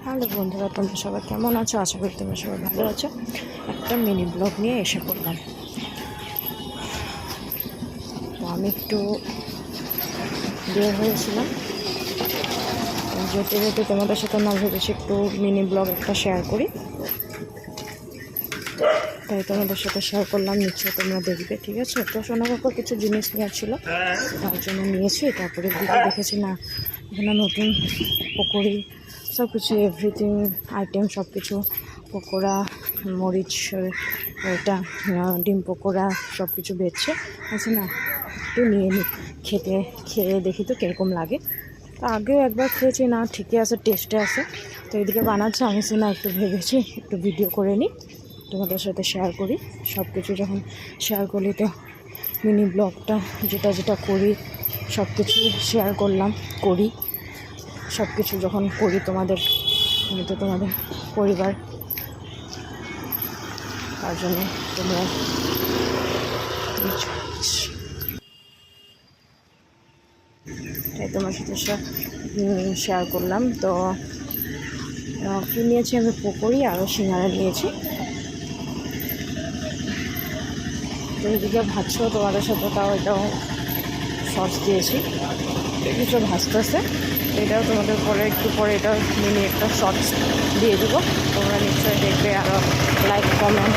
Hello বন্ধুরা, তোমরা সবাই কেমন আছো? আশা করি তোমরা সবাই ভালো আছো। একটা মিনি ব্লগ নিয়ে এসে পড়লাম। তো আমি একটু বের হয়েছিলাম, যেতে যেতে তোমাদের সাথে না ভেবেছি একটু মিনি ব্লগ একটা শেয়ার করি, তাই তোমাদের সাথে শেয়ার করলাম। নিশ্চয়ই তোমরা দেখবে, ঠিক আছে? তো সোনাকাকুর কিছু জিনিস নেওয়ার ছিল, তার জন্য নিয়েছি। তারপরে দিকে দেখেছি না এখানে নতুন পকোড়ি সব কিছু এভরিথিং আইটেম সব কিছু, পকোড়া, মরিচ, এটা ডিম পকোড়া সব কিছু বেচছে। আছে না, একটু নিয়ে নিই, খেয়ে দেখি তো কীরকম লাগে। তো আগেও একবার খেয়েছি, না ঠিকই আছে, টেস্টে আছে। তো এদিকে বানাচ্ছে, আমি না একটু ভেবেছি একটু ভিডিও করে নিই, তোমাদের সাথে শেয়ার করি। সব কিছু যখন শেয়ার করলি তো মিনি ব্লগটা যেটা যেটা করি সব কিছু শেয়ার করি সব কিছু যখন করি তোমাদের, আমি তো তোমাদের পরিবার, তার জন্য তোমরা তাই তোমার সাথে শেয়ার করলাম। তো কি নিয়েছি আমি? পকোড়ি আরও সিঙ্গারা নিয়েছি। তো এদিকে ভাজছো তোমাদের সাথে, তাও এটাও সস দিয়েছি, কিছু ভাজতেছে। এটাও তোমাদের পরে একটু পরে এটা মিনি একটা শর্টস দিয়ে দেবো, তোমরা নিশ্চয়ই দেখবে। আরও লাইক, কমেন্ট,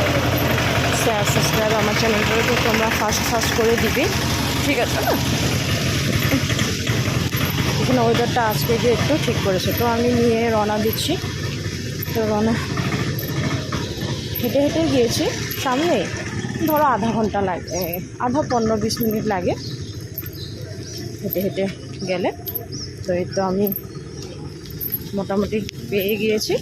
শেয়ার, সাবস্ক্রাইব আমার চ্যানেলটাকে তো তোমরা ফার্স্ট করে দিবি, ঠিক আছে না? এখানে ওয়েদারটা আজকে যে একটু ঠিক করেছে। তো আমি নিয়ে রওনা দিচ্ছি। তো হেঁটে হেঁটে গিয়েছি, সামনে ধরো আধা ঘন্টা লাগে, 15-20 মিনিট লাগে হেঁটে হেঁটে গেলে। তো এই তো আমি মোটামুটি পেয়ে গিয়েছি।